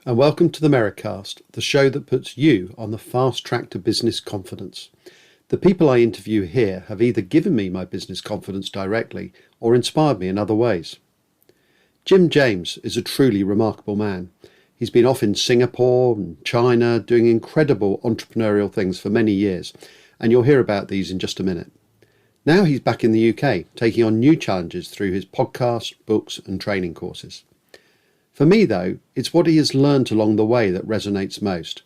and welcome to the Merri-Cast, the show that puts you on the fast track to business confidence. The people I interview here have either given me my business confidence directly or inspired me in other ways. Jim James is a truly remarkable man. He's been off in Singapore and China doing incredible entrepreneurial things for many years, and you'll hear about these in just a minute. Now he's back in the UK, taking on new challenges through his podcasts, books and training courses. For me, though, it's what he has learned along the way that resonates most.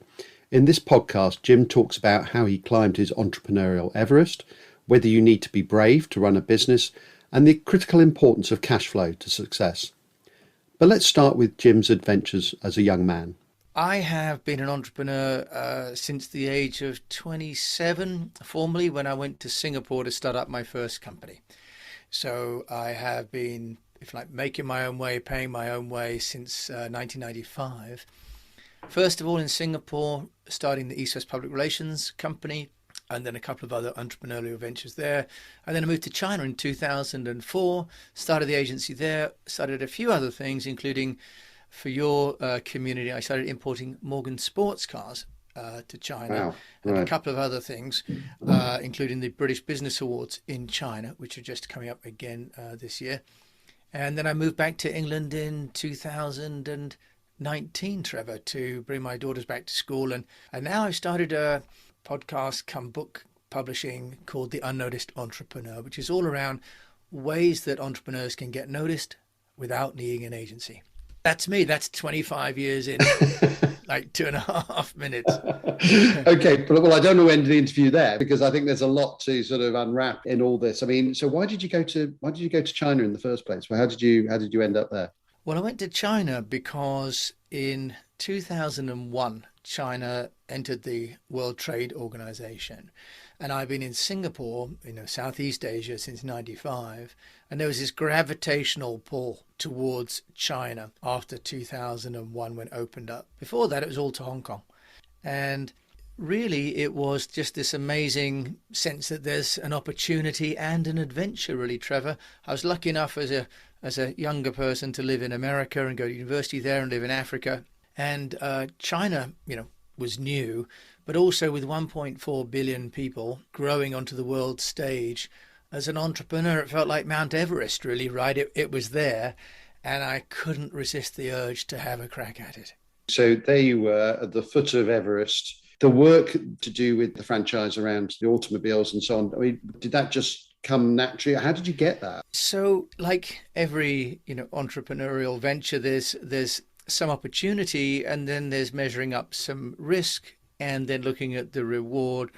In this podcast, Jim talks about how he climbed his entrepreneurial Everest, whether you need to be brave to run a business, and the critical importance of cash flow to success. But let's start with Jim's adventures as a young man. I have been an entrepreneur since the age of 27, formally when I went to Singapore to start up my first company. So I have been, if like, making my own way, paying my own way since 1995. First of all in Singapore, starting the East West Public Relations Company, and then a couple of other entrepreneurial ventures there. And then I moved to China in 2004, started the agency there, started a few other things, including for your community, I started importing Morgan sports cars to China. Wow. And Right. a couple of other things, including the British Business Awards in China, which are just coming up again this year. And then I moved back to England in 2019, Trevor, to bring my daughters back to school. And now I've started a podcast come book publishing called The Unnoticed Entrepreneur, which is all around ways that entrepreneurs can get noticed without needing an agency. That's me. That's 25 years in like 2.5 minutes. Okay, well, I don't know when to the interview there because I think there's a lot to sort of unwrap in all this. I mean, so why did you go to China in the first place? Well, how did you end up there? Well, I went to China because in 2001, China entered the World Trade Organization. And I've been in Singapore, Southeast Asia since 95. And there was this gravitational pull towards China after 2001 when it opened up. Before that, it was all to Hong Kong. And really, it was just this amazing sense that there's an opportunity and an adventure, really, Trevor. I was lucky enough as a younger person to live in America and go to university there and live in Africa. And China, was new, but also with 1.4 billion people growing onto the world stage. As an entrepreneur, it felt like Mount Everest, really, right? It was there, and I couldn't resist the urge to have a crack at it. So there you were at the foot of Everest. The work to do with the franchise around the automobiles and so on, I mean, did that just come naturally? How did you get that? So like every, entrepreneurial venture, there's some opportunity, and then there's measuring up some risk, and then looking at the reward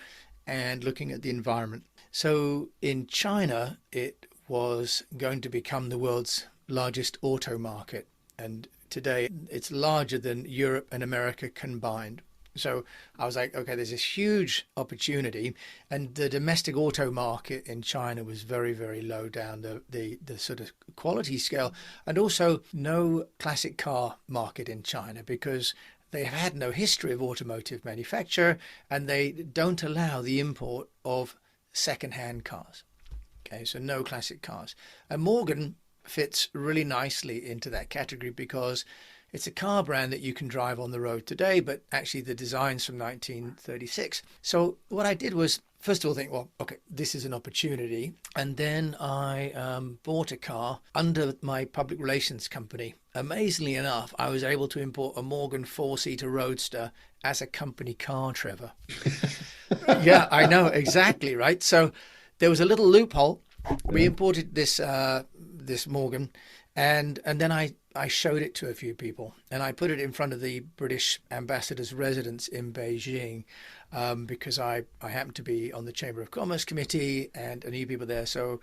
and looking at the environment. So in China, it was going to become the world's largest auto market. And today it's larger than Europe and America combined. So I was like, okay, there's this huge opportunity, and the domestic auto market in China was very, very low down the sort of quality scale, and also no classic car market in China because they have had no history of automotive manufacture, and they don't allow the import of second-hand cars. Okay, so no classic cars. And Morgan fits really nicely into that category because it's a car brand that you can drive on the road today, but actually the design's from 1936. So what I did was, first of all, think, well, okay, this is an opportunity. And then I bought a car under my public relations company. Amazingly enough, I was able to import a Morgan four-seater Roadster as a company car, Trevor. Yeah, I know, exactly, right? So there was a little loophole. We imported this Morgan, and then I showed it to a few people, and I put it in front of the British ambassador's residence in Beijing because I happened to be on the Chamber of Commerce committee and I knew people there. So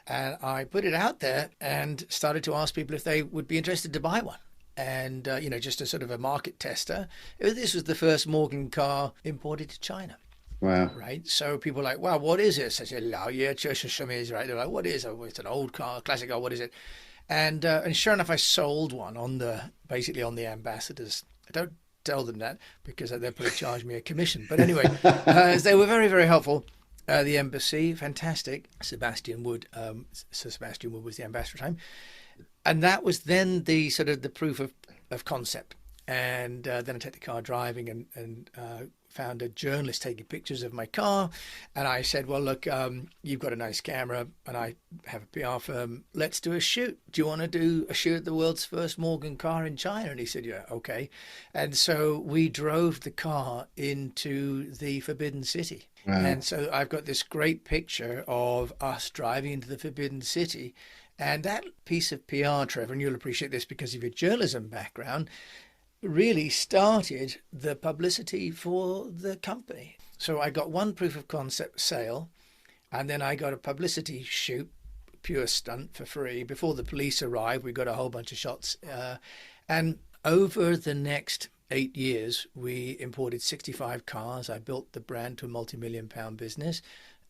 and I put it out there and started to ask people if they would be interested to buy one. And, just a sort of a market tester. This was the first Morgan car imported to China. Wow. Right. So people are like, wow, what is it? I said, right. They're like, what is it? It's an old car, classic car. What is it? And sure enough, I sold one basically on the ambassadors. I don't tell them that because they'll probably charge me a commission. But anyway, they were very, very helpful. The embassy, fantastic. Sir Sebastian Wood was the ambassador at the time. And that was then the sort of the proof of concept. And then I take the car driving and found a journalist taking pictures of my car. And I said, well, look, you've got a nice camera and I have a PR firm. Let's do a shoot. Do you want to do a shoot at the world's first Morgan car in China? And he said, yeah, okay. And so we drove the car into the Forbidden City. Wow. And so I've got this great picture of us driving into the Forbidden City. And that piece of PR, Trevor, and you'll appreciate this because of your journalism background, really started the publicity for the company. So I got one proof of concept sale, and then I got a publicity shoot, pure stunt for free. Before the police arrived, we got a whole bunch of shots. And over the next 8 years, we imported 65 cars. I built the brand to a multi-million-pound business,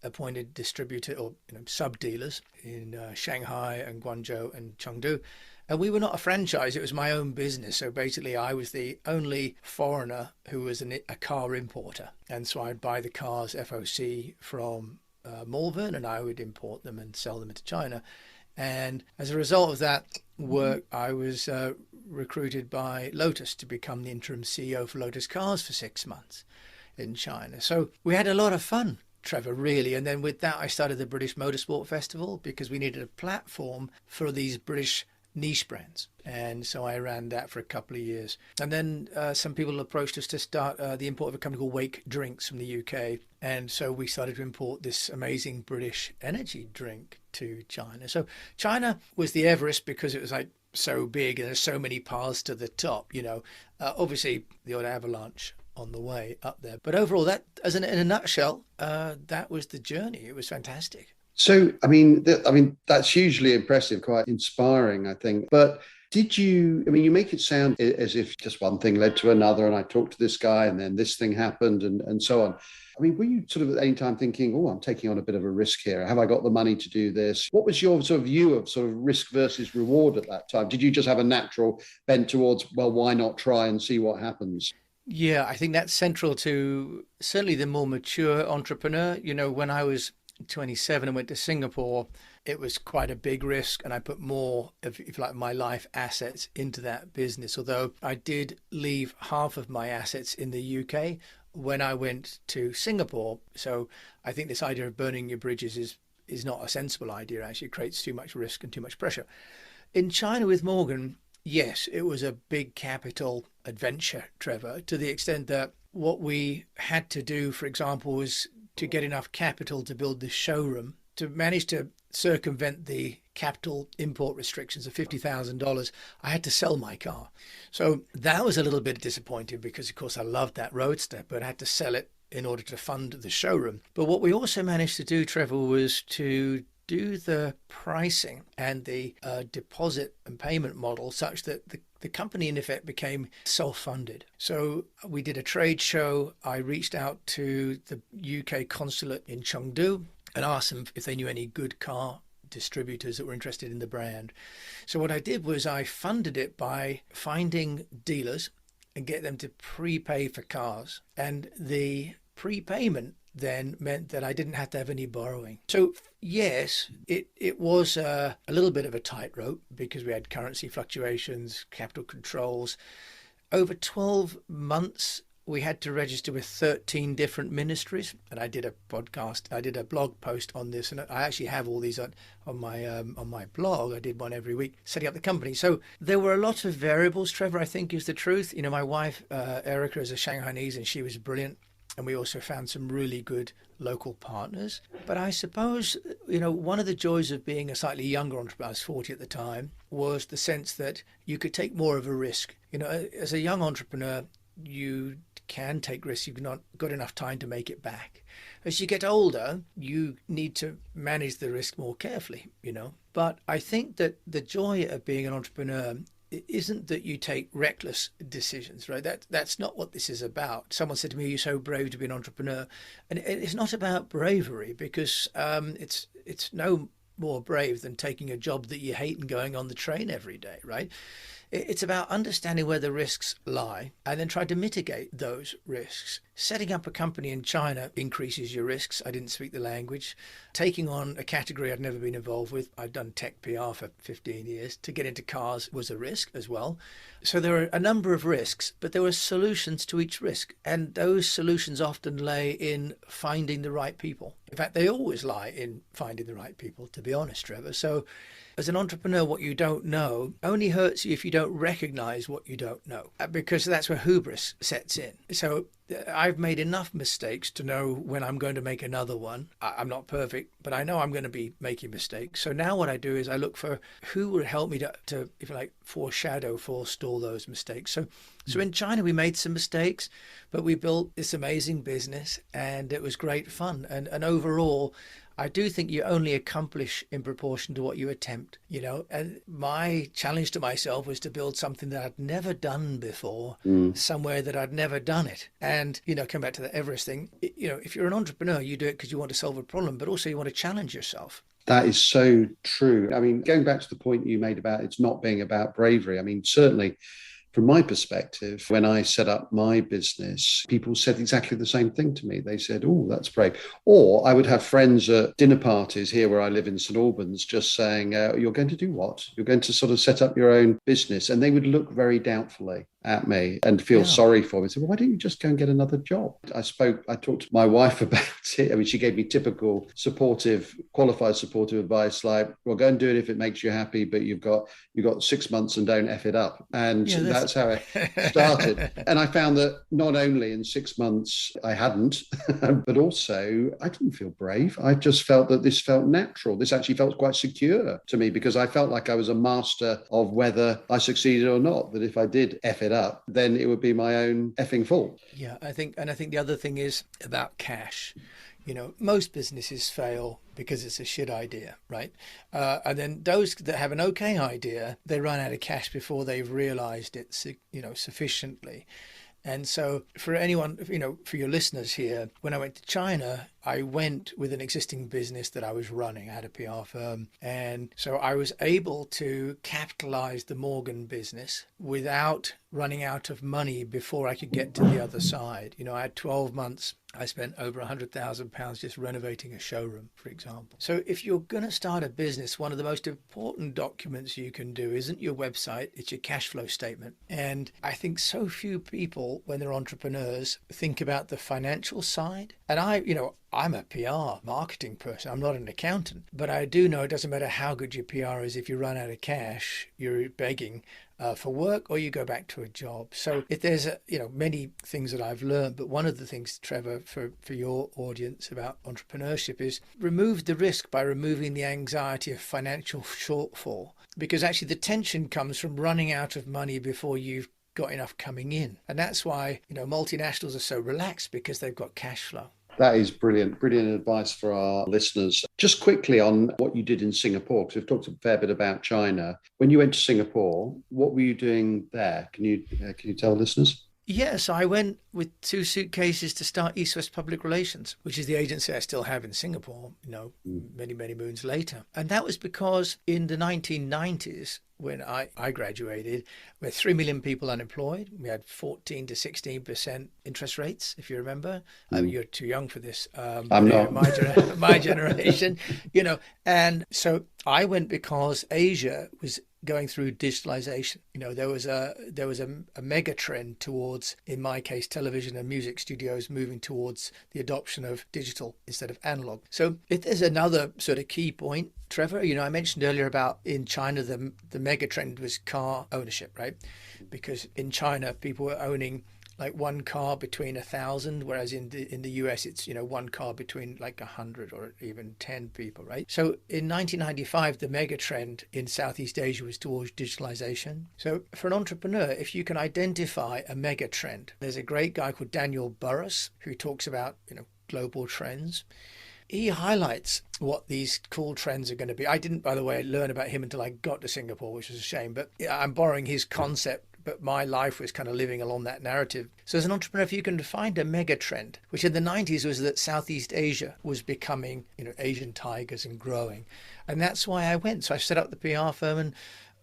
appointed distributor or sub-dealers in Shanghai and Guangzhou and Chengdu. And we were not a franchise, it was my own business. So basically I was the only foreigner who was a car importer. And so I'd buy the cars FOC from Malvern and I would import them and sell them into China. And as a result of that work, I was recruited by Lotus to become the interim CEO for Lotus Cars for 6 months in China. So we had a lot of fun, Trevor, really. And then with that, I started the British Motorsport Festival because we needed a platform for these British niche brands. And so I ran that for a couple of years. And then some people approached us to start the import of a company called Wake Drinks from the UK. And so we started to import this amazing British energy drink to China. So China was the Everest because it was like so big and there's so many paths to the top, obviously the odd avalanche on the way up there. But overall, that, in a nutshell, that was the journey. It was fantastic. So, that's hugely impressive, quite inspiring, I think. But you make it sound as if just one thing led to another, and I talked to this guy, and then this thing happened, and so on. Were you sort of at any time thinking, oh, I'm taking on a bit of a risk here? Have I got the money to do this? What was your sort of view of sort of risk versus reward at that time? Did you just have a natural bent towards, well, why not try and see what happens? Yeah, I think that's central to certainly the more mature entrepreneur. When I was 27 and went to Singapore, it was quite a big risk, and I put more of, if you like, my life assets into that business. Although I did leave half of my assets in the UK when I went to Singapore. So I think this idea of burning your bridges is not a sensible idea. Actually, it creates too much risk and too much pressure. In China with Morgan, yes, it was a big capital adventure, Trevor, to the extent that what we had to do, for example, was to get enough capital to build this showroom, to manage to circumvent the capital import restrictions of $50,000, I had to sell my car. So that was a little bit disappointing because, of course, I loved that Roadster, but I had to sell it in order to fund the showroom. But what we also managed to do, Trevor, was to do the pricing and the deposit and payment model such that the company in effect became self-funded. So we did a trade show. I reached out to the UK consulate in Chengdu and asked them if they knew any good car distributors that were interested in the brand. So what I did was I funded it by finding dealers and get them to prepay for cars. And the prepayment then meant that I didn't have to have any borrowing. So yes, it was a little bit of a tightrope because we had currency fluctuations, capital controls. Over 12 months, we had to register with 13 different ministries. And I did a blog post on this, and I actually have all these on my blog. I did one every week setting up the company. So there were a lot of variables, Trevor, I think is the truth. My wife, Erica, is a Shanghainese, and she was brilliant. And we also found some really good local partners. But I suppose, one of the joys of being a slightly younger entrepreneur, I was 40 at the time, was the sense that you could take more of a risk. As a young entrepreneur, you can take risks. You've not got enough time to make it back. As you get older, you need to manage the risk more carefully, But I think that the joy of being an entrepreneur isn't that you take reckless decisions, right? That's not what this is about. Someone said to me, "You're so brave to be an entrepreneur," and it's not about bravery because it's no more brave than taking a job that you hate and going on the train every day, right? It's about understanding where the risks lie and then trying to mitigate those risks. setting up a company in China increases your risks. I didn't speak the language. Taking on a category I'd never been involved with, I'd done tech PR for 15 years. To get into cars was a risk as well. So there were a number of risks, but there were solutions to each risk. And those solutions often lay in finding the right people. In fact, they always lie in finding the right people, to be honest, Trevor. So as an entrepreneur, what you don't know only hurts you if you don't recognize what you don't know, because that's where hubris sets in. So I've made enough mistakes to know when I'm going to make another one. I'm not perfect, but I know I'm going to be making mistakes. So now what I do is I look for who would help me to if you like, forestall those mistakes. So in China, we made some mistakes, but we built this amazing business and it was great fun. And overall, I do think you only accomplish in proportion to what you attempt, and my challenge to myself was to build something that I'd never done before, somewhere that I'd never done it. And, come back to the Everest thing, if you're an entrepreneur, you do it because you want to solve a problem, but also you want to challenge yourself. That is so true. I mean, going back to the point you made about it's not being about bravery, I mean, certainly from my perspective, when I set up my business, people said exactly the same thing to me. They said, oh, that's brave. Or I would have friends at dinner parties here where I live in St Albans just saying, you're going to do what? You're going to sort of set up your own business. And they would look very doubtfully at me and feel sorry for me. I said, well, why don't you just go and get another job? I talked to my wife about it. I mean, she gave me typical qualified supportive advice, like, well, go and do it if it makes you happy, but you've got 6 months and don't F it up. And that's how it started. And I found that not only in 6 months I hadn't, but also I didn't feel brave. I just felt that this felt natural. This actually felt quite secure to me because I felt like I was a master of whether I succeeded or not, that if I did F it up, then it would be my own effing fault. Yeah, I think the other thing is about cash. Most businesses fail because it's a shit idea, right? And then those that have an okay idea, they run out of cash before they've realized it, sufficiently. And so for anyone, for your listeners here, when I went to China, I went with an existing business that I was running. I had a PR firm. And so I was able to capitalize the Morgan business without running out of money before I could get to the other side. I had 12 months. I spent over £100,000 just renovating a showroom, for example. So if you're going to start a business, one of the most important documents you can do isn't your website, it's your cash flow statement. And I think so few people, when they're entrepreneurs, think about the financial side. And I'm a PR marketing person. I'm not an accountant, but I do know it doesn't matter how good your PR is. If you run out of cash, you're begging for work or you go back to a job. So if there's many things that I've learned, but one of the things, Trevor, for your audience about entrepreneurship is remove the risk by removing the anxiety of financial shortfall, because actually the tension comes from running out of money before you've got enough coming in. And that's why multinationals are so relaxed, because they've got cash flow. That is brilliant advice for our listeners. Just quickly on what you did in Singapore, because we've talked a fair bit about China. When you went to Singapore, what were you doing there? Can you tell listeners? Yes, I went with 2 suitcases to start East West Public Relations, which is the agency I still have in Singapore, many, many moons later. And that was because in the 1990s, when I graduated, we had 3 million people unemployed. We had 14 to 16% interest rates, if you remember. You're too young for this. I'm not. My generation, And so I went because Asia was going through digitalization. There was a mega trend towards, in my case, television and music studios moving towards the adoption of digital instead of analog. So if there's another sort of key point, Trevor, I mentioned earlier about in China, the mega trend was car ownership, right? Because in China, people were owning like one car between 1,000, whereas in the US, it's, one car between like 100 or even 10 people, right? So in 1995, the mega trend in Southeast Asia was towards digitalization. So for an entrepreneur, if you can identify a mega trend, there's a great guy called Daniel Burrus who talks about, global trends. He highlights what these cool trends are going to be. I didn't, by the way, learn about him until I got to Singapore, which was a shame, but I'm borrowing his concept, but my life was kind of living along that narrative. So as an entrepreneur, if you can find a mega trend, which in the 90s was that Southeast Asia was becoming, Asian tigers and growing. And that's why I went. So I set up the PR firm and,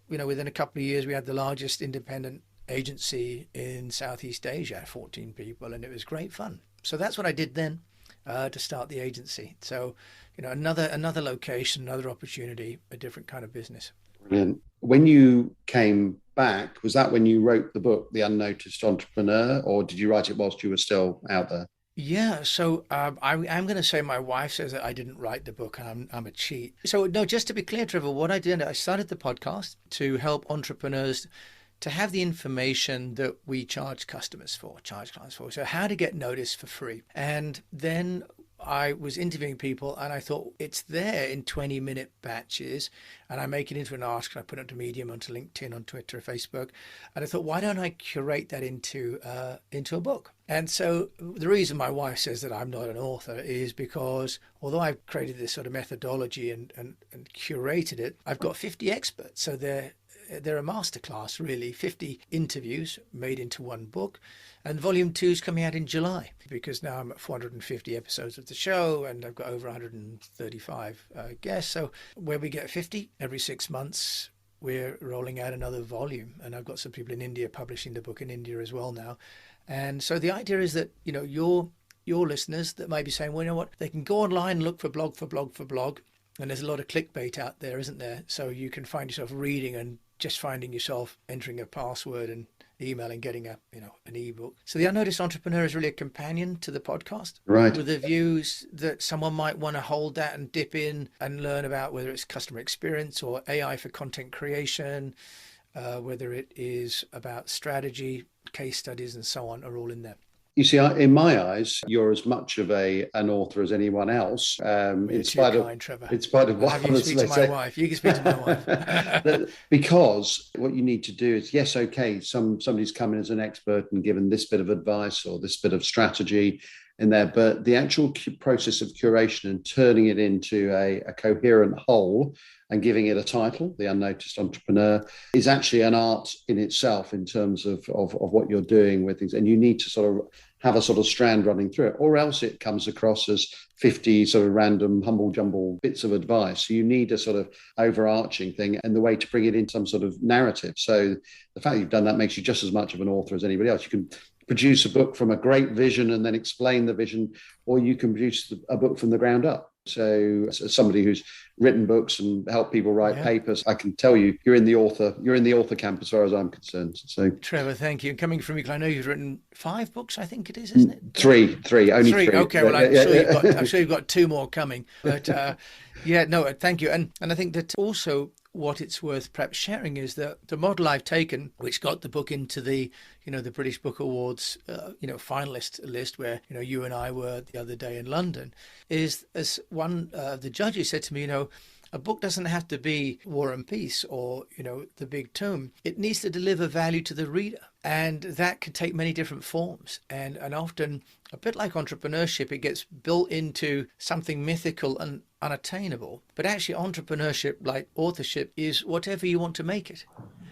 within a couple of years, we had the largest independent agency in Southeast Asia, 14 people, and it was great fun. So that's what I did then to start the agency. So, another location, another opportunity, a different kind of business. Brilliant. When you came back, was that when you wrote the book, The Unnoticed Entrepreneur, or did you write it whilst you were still out there? Yeah, so I'm going to say my wife says that I didn't write the book and I'm a cheat. So, no, just to be clear, Trevor, what I did, I started the podcast to help entrepreneurs to have the information that we charge clients for. So how to get noticed for free. And then I was interviewing people and I thought it's there in 20-minute batches, and I make it into an article. I put it onto Medium, onto LinkedIn, on Twitter, Facebook. And I thought, why don't I curate that into a book? And so the reason my wife says that I'm not an author is because although I've created this sort of methodology and curated it, I've got 50 experts. So they're a masterclass, really. 50 interviews made into one book. And volume 2 is coming out in July, because now I'm at 450 episodes of the show and I've got over 135 guests. So where we get 50 every 6 months, we're rolling out another volume. And I've got some people in India publishing the book in India as well now. And so the idea is that, your listeners that might be saying, well, you know what, they can go online and look for blog. And there's a lot of clickbait out there, isn't there? So you can find yourself reading and just finding yourself entering a password and email and getting an ebook. So the Unnoticed Entrepreneur is really a companion to the podcast, Right. with the views that someone might want to hold that and dip in and learn about, whether it's customer experience or AI for content creation, whether it is about strategy, case studies, and so on, are all in there. You see, in my eyes, you're as much of an author as anyone else. In spite of, Trevor. In spite of what you speak to my wife. You can speak to my wife. Because what you need to do is, yes, okay, somebody's come in as an expert and given this bit of advice or this bit of strategy in there, but the actual process of curation and turning it into a coherent whole and giving it a title, The Unnoticed Entrepreneur, is actually an art in itself in terms of what you're doing with things. And you need to sort of have a sort of strand running through it, or else it comes across as 50 sort of random humble jumble bits of advice. So you need a sort of overarching thing and the way to bring it into some sort of narrative. So the fact that you've done that makes you just as much of an author as anybody else. You can produce a book from a great vision and then explain the vision, or you can produce a book from the ground up. So as somebody who's written books and helped people write papers, I can tell you, you're in the author camp as far as I'm concerned. So Trevor, thank you. And coming from you, I know you've written 5 books, I think it is, isn't it? Three, only three. Okay, well, I'm sure you've got 2 more coming. But thank you. And I think that also what it's worth perhaps sharing is that the model I've taken, which got the book into the British Book Awards, finalist list, where, you and I were the other day in London, is, as one of the judges said to me, a book doesn't have to be War and Peace or, the big tome. It needs to deliver value to the reader. And that can take many different forms. And often, a bit like entrepreneurship, it gets built into something mythical and unattainable. But actually, entrepreneurship, like authorship, is whatever you want to make it.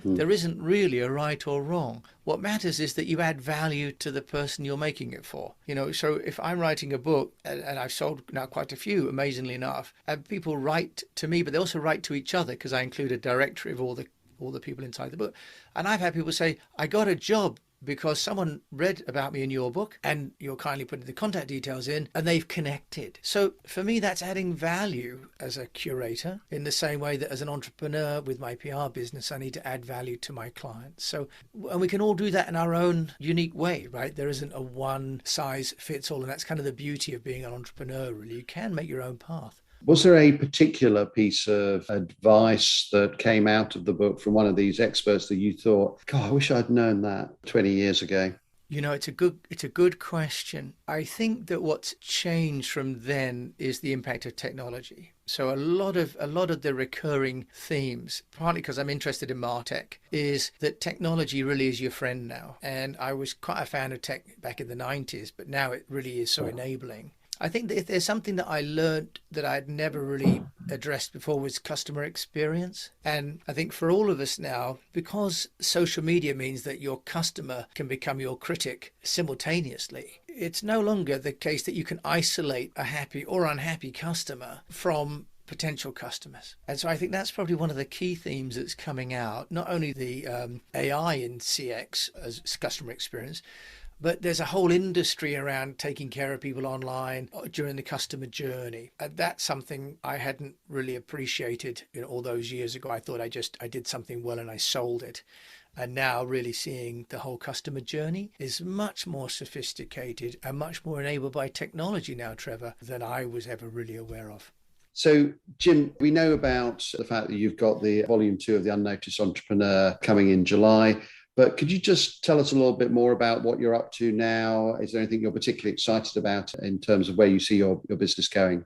There isn't really a right or wrong. What matters is that you add value to the person you're making it for. So if I'm writing a book, and I've sold now quite a few, amazingly enough, and people write to me, but they also write to each other, because I include a directory of all the people inside the book. And I've had people say, I got a job because someone read about me in your book and you're kindly putting the contact details in, and they've connected. So for me, that's adding value as a curator, in the same way that as an entrepreneur with my PR business, I need to add value to my clients. So, and we can all do that in our own unique way, right? There isn't a one size fits all. And that's kind of the beauty of being an entrepreneur, really. You can make your own path. Was there a particular piece of advice that came out of the book from one of these experts that you thought, God, I wish I'd known that 20 years ago? It's a good question. I think that what's changed from then is the impact of technology. So a lot of the recurring themes, partly because I'm interested in MarTech, is that technology really is your friend now. And I was quite a fan of tech back in the 90s, but now it really is so enabling. I think that if there's something that I learned that I'd never really addressed before, was customer experience. And I think for all of us now, because social media means that your customer can become your critic simultaneously, it's no longer the case that you can isolate a happy or unhappy customer from potential customers. And so I think that's probably one of the key themes that's coming out, not only the AI in CX as customer experience, but there's a whole industry around taking care of people online during the customer journey. And that's something I hadn't really appreciated all those years ago. I thought I did something well and I sold it. And now really seeing the whole customer journey is much more sophisticated and much more enabled by technology now, Trevor, than I was ever really aware of. So, Jim, we know about the fact that you've got the volume 2 of The Unnoticed Entrepreneur coming in July. But could you just tell us a little bit more about what you're up to now? Is there anything you're particularly excited about in terms of where you see your business going?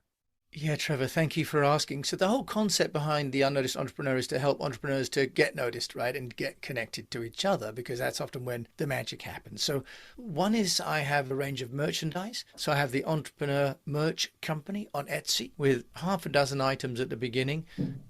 Yeah, Trevor, thank you for asking. So the whole concept behind the Unnoticed Entrepreneur is to help entrepreneurs to get noticed, right, and get connected to each other, because that's often when the magic happens. So one is I have a range of merchandise. So I have the Entrepreneur Merch Company on Etsy with half a dozen items at the beginning,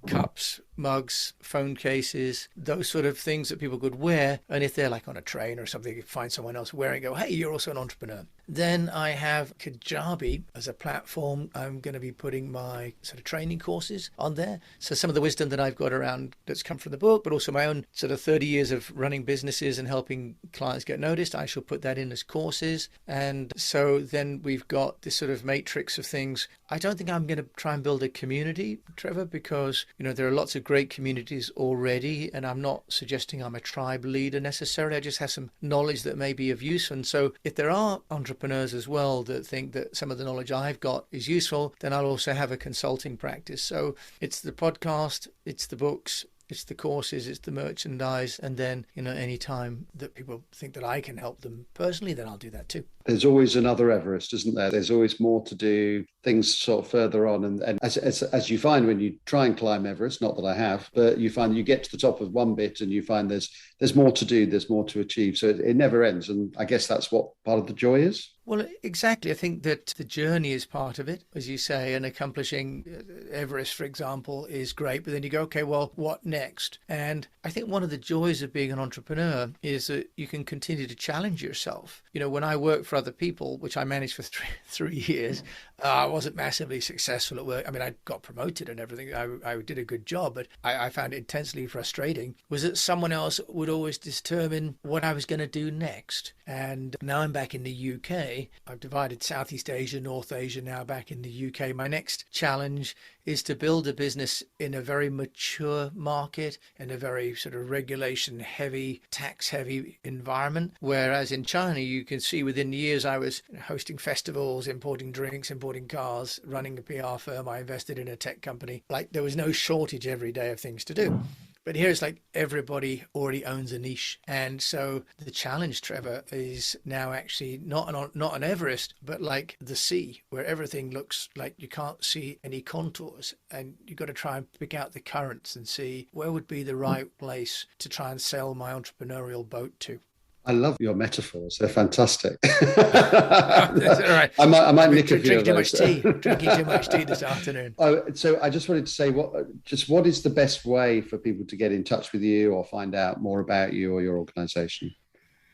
cups, mugs, phone cases, those sort of things that people could wear. And if they're like on a train or something, you find someone else wearing, go, hey, you're also an entrepreneur. Then I have Kajabi as a platform. I'm going to be putting my sort of training courses on there. So some of the wisdom that I've got around that's come from the book, but also my own sort of 30 years of running businesses and helping clients get noticed, I shall put that in as courses. And so then we've got this sort of matrix of things. I don't think I'm going to try and build a community, Trevor, because, there are lots of great communities already, and I'm not suggesting I'm a tribe leader necessarily. I just have some knowledge that may be of use. And so if there are entrepreneurs as well that think that some of the knowledge I've got is useful, then I'll also have a consulting practice. So it's the podcast, it's the books, it's the courses, it's the merchandise, and then, any time that people think that I can help them personally, then I'll do that too. There's always another Everest, isn't there? There's always more to do, things sort of further on. And as you find when you try and climb Everest, not that I have, but you find you get to the top of one bit and you find there's more to do, there's more to achieve. So it never ends. And I guess that's what part of the joy is. Well, exactly. I think that the journey is part of it, as you say, and accomplishing Everest, for example, is great. But then you go, okay, well, what next? And I think one of the joys of being an entrepreneur is that you can continue to challenge yourself. When I work for other people, which I managed for three years, I wasn't massively successful at work. I mean, I got promoted and everything. I did a good job, but I found it intensely frustrating was that someone else would always determine what I was going to do next. And now I'm back in the UK. I've divided Southeast Asia, North Asia, now back in the UK. My next challenge is to build a business in a very mature market, in a very sort of regulation-heavy, tax-heavy environment. Whereas in China, you can see within years I was hosting festivals, importing drinks, importing cars, running a PR firm. I invested in a tech company. Like there was no shortage every day of things to do. But here it's like everybody already owns a niche. And so the challenge, Trevor, is now actually not an Everest, but like the sea, where everything looks like you can't see any contours. And you've got to try and pick out the currents and see where would be the right place to try and sail my entrepreneurial boat to. I love your metaphors. They're fantastic. That's all right. I might nick a few drinking of too those. much tea. Drinking too much tea this afternoon. So I just wanted to say, what is the best way for people to get in touch with you or find out more about you or your organization?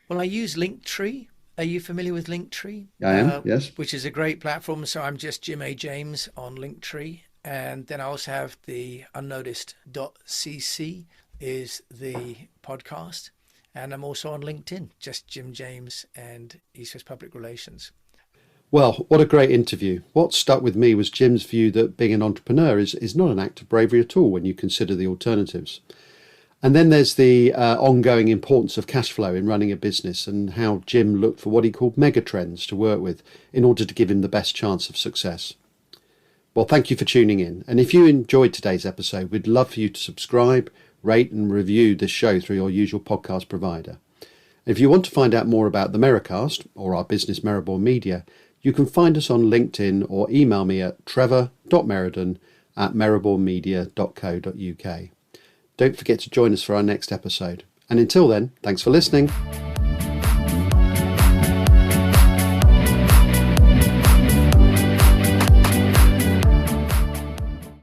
Well, I use Linktree. Are you familiar with Linktree? I am, yes. Which is a great platform. So I'm just Jim A. James on Linktree. And then I also have the unnoticed.cc is the podcast. And I'm also on LinkedIn, just Jim James and East West Public Relations. Well, what a great interview. What stuck with me was Jim's view that being an entrepreneur is not an act of bravery at all when you consider the alternatives. And then there's the ongoing importance of cash flow in running a business and how Jim looked for what he called megatrends to work with in order to give him the best chance of success. Well, thank you for tuning in. And if you enjoyed today's episode, we'd love for you to subscribe, rate and review this show through your usual podcast provider. If you want to find out more about the Merri-Cast or our business Merriborn Media, you can find us on LinkedIn or email me at trevor.meriden@merribornmedia.co.uk. Don't forget to join us for our next episode. And until then, thanks for listening.